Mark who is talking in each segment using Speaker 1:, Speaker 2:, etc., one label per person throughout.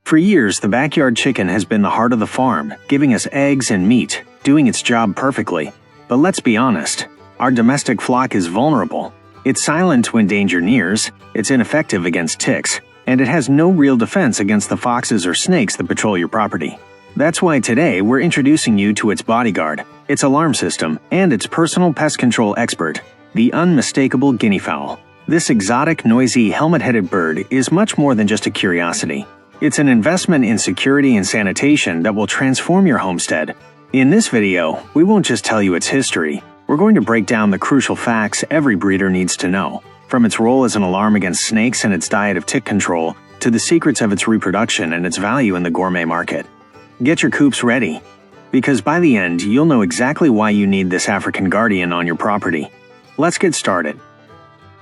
Speaker 1: For years, the backyard chicken has been the heart of the farm, giving us eggs and meat, doing its job perfectly. But let's be honest, our domestic flock is vulnerable. It's silent when danger nears, it's ineffective against ticks, and it has no real defense against the foxes or snakes that patrol your property. That's why today we're introducing you to its bodyguard, its alarm system, and its personal pest control expert, the unmistakable guinea fowl. This exotic, noisy, helmet-headed bird is much more than just a curiosity. It's an investment in security and sanitation that will transform your homestead. In this video, we won't just tell you its history. We're going to break down the crucial facts every breeder needs to know, from its role as an alarm against snakes and its diet of tick control, to the secrets of its reproduction and its value in the gourmet market. Get your coops ready, because by the end, you'll know exactly why you need this African guardian on your property. Let's get started.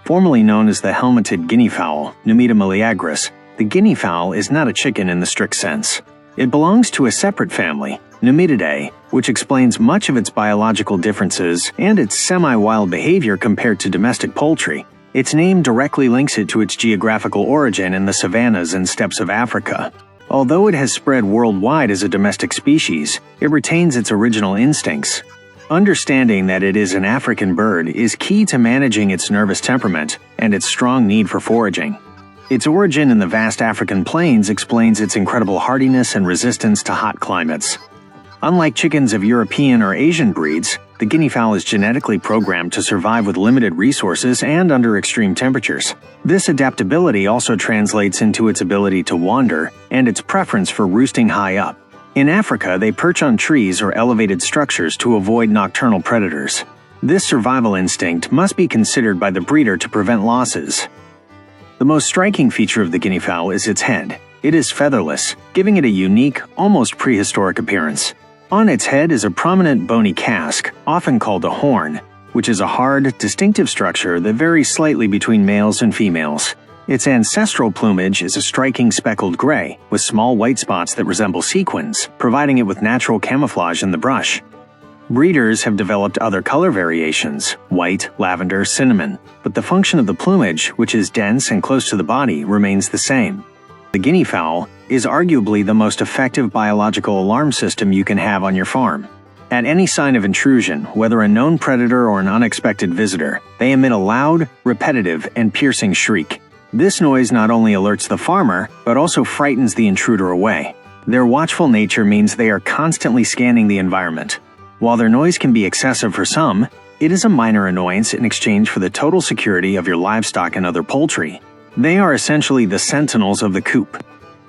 Speaker 1: Formerly known as the helmeted guineafowl, Numida meleagris, the guinea fowl is not a chicken in the strict sense. It belongs to a separate family, Numidae, which explains much of its biological differences and its semi-wild behavior compared to domestic poultry. Its name directly links it to its geographical origin in the savannas and steppes of Africa. Although it has spread worldwide as a domestic species, it retains its original instincts. Understanding that it is an African bird is key to managing its nervous temperament and its strong need for foraging. Its origin in the vast African plains explains its incredible hardiness and resistance to hot climates. Unlike chickens of European or Asian breeds, the guinea fowl is genetically programmed to survive with limited resources and under extreme temperatures. This adaptability also translates into its ability to wander and its preference for roosting high up. In Africa, they perch on trees or elevated structures to avoid nocturnal predators. This survival instinct must be considered by the breeder to prevent losses. The most striking feature of the guinea fowl is its head. It is featherless, giving it a unique, almost prehistoric appearance. On its head is a prominent bony casque, often called a horn, which is a hard, distinctive structure that varies slightly between males and females. Its ancestral plumage is a striking speckled gray, with small white spots that resemble sequins, providing it with natural camouflage in the brush. Breeders have developed other color variations, white, lavender, cinnamon, but the function of the plumage, which is dense and close to the body, remains the same. The guinea fowl is arguably the most effective biological alarm system you can have on your farm. At any sign of intrusion, whether a known predator or an unexpected visitor, they emit a loud, repetitive, and piercing shriek. This noise not only alerts the farmer, but also frightens the intruder away. Their watchful nature means they are constantly scanning the environment. While their noise can be excessive for some, it is a minor annoyance in exchange for the total security of your livestock and other poultry. They are essentially the sentinels of the coop.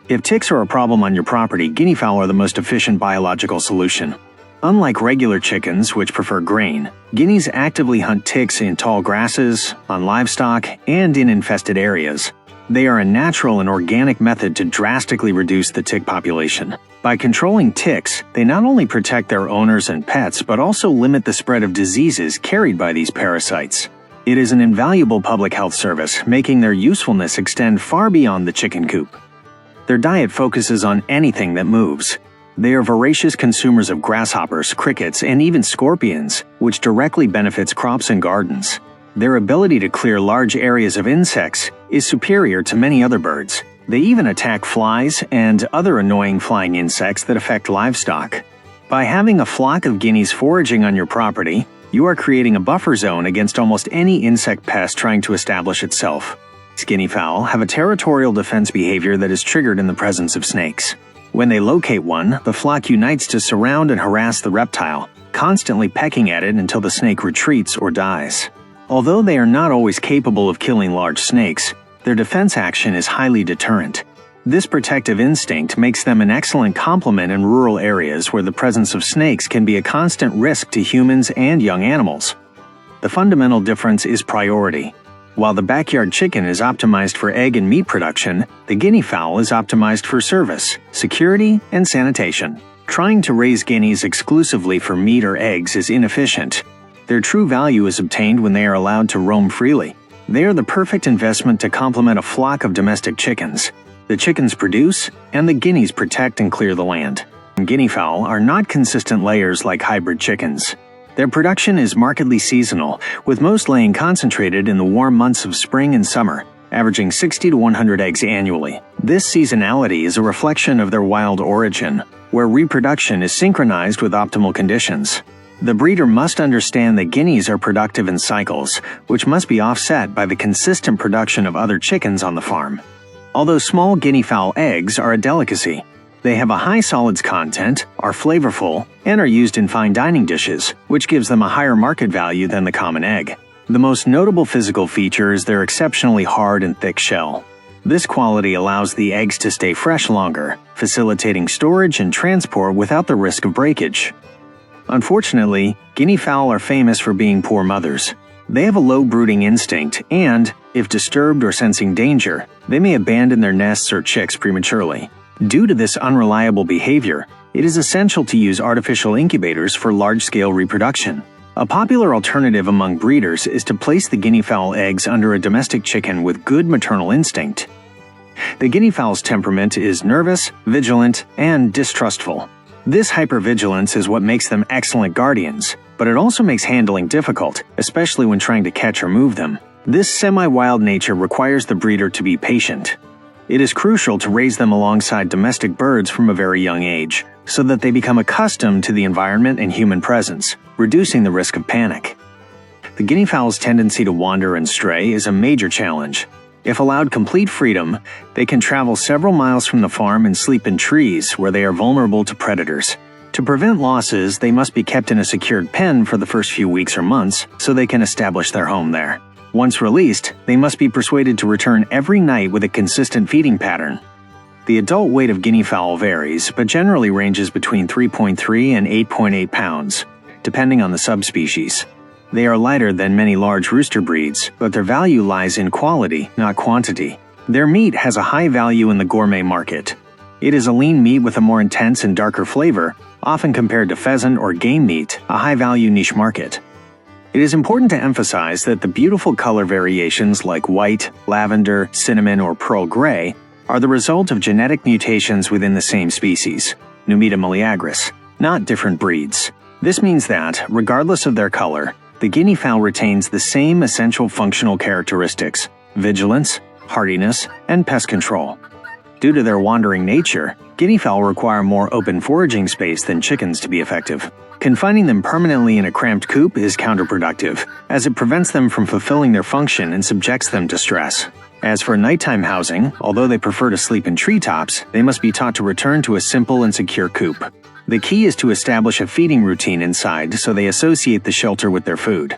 Speaker 1: If ticks are a problem on your property, guinea fowl are the most efficient biological solution. Unlike regular chickens, which prefer grain, guineas actively hunt ticks in tall grasses, on livestock, and in infested areas. They are a natural and organic method to drastically reduce the tick population. By controlling ticks, they not only protect their owners and pets, but also limit the spread of diseases carried by these parasites. It is an invaluable public health service, making their usefulness extend far beyond the chicken coop. Their diet focuses on anything that moves. They are voracious consumers of grasshoppers, crickets, and even scorpions, which directly benefits crops and gardens. Their ability to clear large areas of insects is superior to many other birds. They even attack flies and other annoying flying insects that affect livestock. By having a flock of guineas foraging on your property, you are creating a buffer zone against almost any insect pest trying to establish itself. Guinea fowl have a territorial defense behavior that is triggered in the presence of snakes. When they locate one, the flock unites to surround and harass the reptile, constantly pecking at it until the snake retreats or dies. Although they are not always capable of killing large snakes, their defense action is highly deterrent. This protective instinct makes them an excellent complement in rural areas where the presence of snakes can be a constant risk to humans and young animals. The fundamental difference is priority. While the backyard chicken is optimized for egg and meat production, the guinea fowl is optimized for service, security, and sanitation. Trying to raise guineas exclusively for meat or eggs is inefficient. Their true value is obtained when they are allowed to roam freely. They are the perfect investment to complement a flock of domestic chickens. The chickens produce, and the guineas protect and clear the land. Guinea fowl are not consistent layers like hybrid chickens. Their production is markedly seasonal, with most laying concentrated in the warm months of spring and summer. averaging 60 to 100 eggs annually. This seasonality is a reflection of their wild origin, where reproduction is synchronized with optimal conditions. The breeder must understand that guineas are productive in cycles, which must be offset by the consistent production of other chickens on the farm. Although small guinea fowl eggs are a delicacy, they have a high solids content, are flavorful, and are used in fine dining dishes, which gives them a higher market value than the common egg. The most notable physical feature is their exceptionally hard and thick shell. This quality allows the eggs to stay fresh longer, facilitating storage and transport without the risk of breakage. Unfortunately, guinea fowl are famous for being poor mothers. They have a low brooding instinct and, if disturbed or sensing danger, they may abandon their nests or chicks prematurely. Due to this unreliable behavior, it is essential to use artificial incubators for large-scale reproduction. A popular alternative among breeders is to place the guinea fowl eggs under a domestic chicken with good maternal instinct. The guinea fowl's temperament is nervous, vigilant, and distrustful. This hypervigilance is what makes them excellent guardians, but it also makes handling difficult, especially when trying to catch or move them. This semi-wild nature requires the breeder to be patient. It is crucial to raise them alongside domestic birds from a very young age, so that they become accustomed to the environment and human presence, reducing the risk of panic. The guinea fowl's tendency to wander and stray is a major challenge. If allowed complete freedom, they can travel several miles from the farm and sleep in trees where they are vulnerable to predators. To prevent losses, they must be kept in a secured pen for the first few weeks or months so they can establish their home there. Once released, they must be persuaded to return every night with a consistent feeding pattern. The adult weight of guinea fowl varies, but generally ranges between 3.3 and 8.8 pounds, depending on the subspecies. They are lighter than many large rooster breeds, but their value lies in quality, not quantity. Their meat has a high value in the gourmet market. It is a lean meat with a more intense and darker flavor, often compared to pheasant or game meat, a high-value niche market. It is important to emphasize that the beautiful color variations like white, lavender, cinnamon, or pearl gray are the result of genetic mutations within the same species, Numida meleagris, not different breeds. This means that, regardless of their color, the guinea fowl retains the same essential functional characteristics: vigilance, hardiness, and pest control. Due to their wandering nature, guinea fowl require more open foraging space than chickens to be effective. Confining them permanently in a cramped coop is counterproductive, as it prevents them from fulfilling their function and subjects them to stress. As for nighttime housing, although they prefer to sleep in treetops, they must be taught to return to a simple and secure coop. The key is to establish a feeding routine inside so they associate the shelter with their food.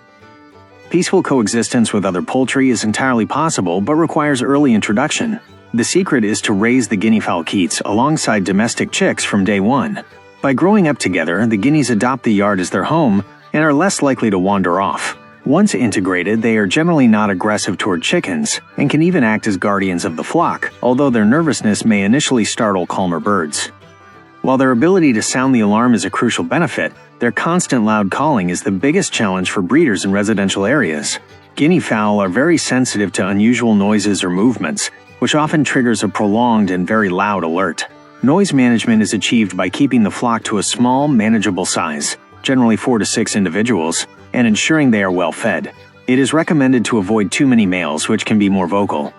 Speaker 1: Peaceful coexistence with other poultry is entirely possible but requires early introduction. The secret is to raise the guinea fowl keets alongside domestic chicks from day one. By growing up together, the guineas adopt the yard as their home and are less likely to wander off. Once integrated, they are generally not aggressive toward chickens and can even act as guardians of the flock, although their nervousness may initially startle calmer birds. While their ability to sound the alarm is a crucial benefit, their constant loud calling is the biggest challenge for breeders in residential areas. Guinea fowl are very sensitive to unusual noises or movements, which often triggers a prolonged and very loud alert. Noise management is achieved by keeping the flock to a small, manageable size, generally 4 to 6 individuals, and ensuring they are well fed. It is recommended to avoid too many males, which can be more vocal.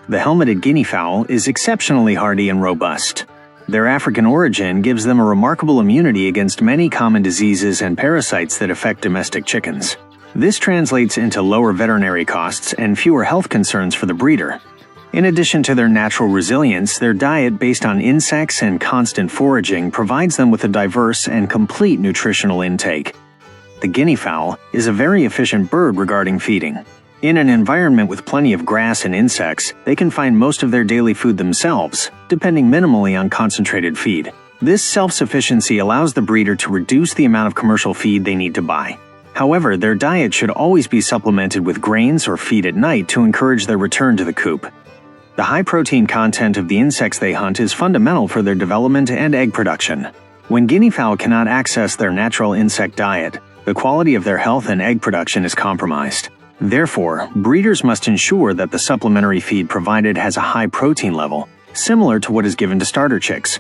Speaker 1: The helmeted guinea fowl is exceptionally hardy and robust. Their African origin gives them a remarkable immunity against many common diseases and parasites that affect domestic chickens. This translates into lower veterinary costs and fewer health concerns for the breeder. In addition to their natural resilience, their diet based on insects and constant foraging provides them with a diverse and complete nutritional intake. The guinea fowl is a very efficient bird regarding feeding. In an environment with plenty of grass and insects, they can find most of their daily food themselves, depending minimally on concentrated feed. This self-sufficiency allows the breeder to reduce the amount of commercial feed they need to buy. However, their diet should always be supplemented with grains or feed at night to encourage their return to the coop. The high protein content of the insects they hunt is fundamental for their development and egg production. When guinea fowl cannot access their natural insect diet, the quality of their health and egg production is compromised. Therefore, breeders must ensure that the supplementary feed provided has a high protein level, similar to what is given to starter chicks.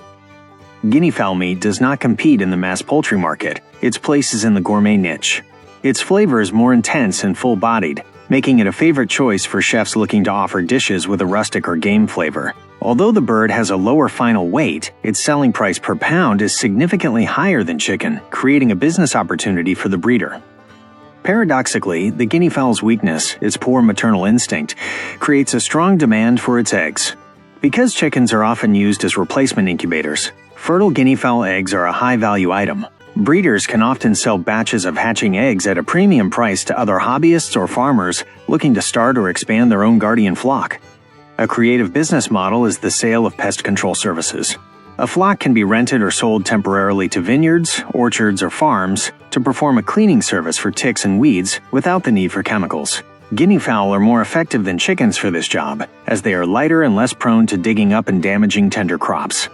Speaker 1: Guinea fowl meat does not compete in the mass poultry market. Its place is in the gourmet niche. Its flavor is more intense and full-bodied, making it a favorite choice for chefs looking to offer dishes with a rustic or game flavor. Although the bird has a lower final weight, its selling price per pound is significantly higher than chicken, creating a business opportunity for the breeder. Paradoxically, the guinea fowl's weakness, its poor maternal instinct, creates a strong demand for its eggs. Because chickens are often used as replacement incubators, fertile guinea fowl eggs are a high-value item. Breeders can often sell batches of hatching eggs at a premium price to other hobbyists or farmers looking to start or expand their own guardian flock. A creative business model is the sale of pest control services. A flock can be rented or sold temporarily to vineyards, orchards, or farms to perform a cleaning service for ticks and weeds without the need for chemicals. Guinea fowl are more effective than chickens for this job, as they are lighter and less prone to digging up and damaging tender crops.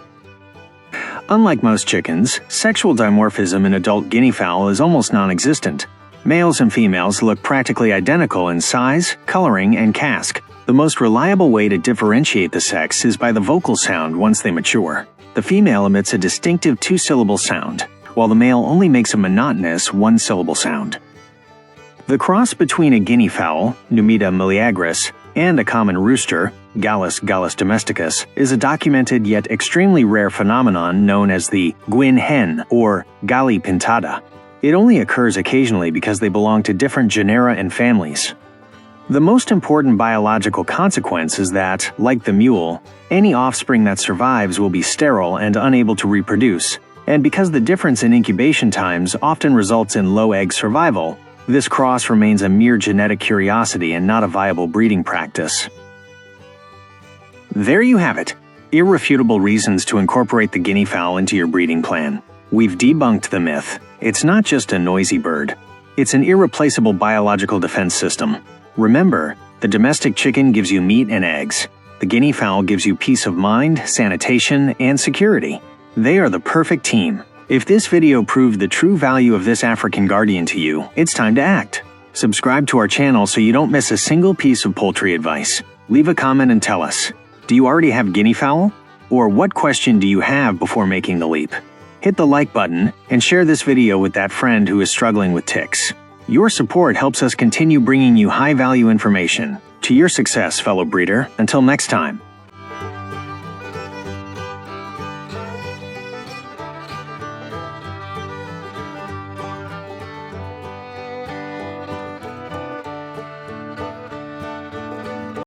Speaker 1: Unlike most chickens, sexual dimorphism in adult guinea fowl is almost non-existent. Males and females look practically identical in size, coloring, and casque. The most reliable way to differentiate the sex is by the vocal sound once they mature. The female emits a distinctive two-syllable sound, while the male only makes a monotonous one-syllable sound. The cross between a guinea fowl, Numida meleagris, and a common rooster, Gallus domesticus, is a documented yet extremely rare phenomenon known as the Guin hen or Galli pintata. It only occurs occasionally because they belong to different genera and families. The most important biological consequence is that, like the mule, any offspring that survives will be sterile and unable to reproduce, and because the difference in incubation times often results in low egg survival, this cross remains a mere genetic curiosity and not a viable breeding practice. There you have it. Irrefutable reasons to incorporate the guinea fowl into your breeding plan. We've debunked the myth. It's not just a noisy bird. It's an irreplaceable biological defense system. Remember, the domestic chicken gives you meat and eggs. The guinea fowl gives you peace of mind, sanitation, and security. They are the perfect team. If this video proved the true value of this African guardian to you, it's time to act. Subscribe to our channel so you don't miss a single piece of poultry advice. Leave a comment and tell us, do you already have guinea fowl? Or what question do you have before making the leap? Hit the like button and share this video with that friend who is struggling with ticks. Your support helps us continue bringing you high-value information. To your success, fellow breeder. Until next time.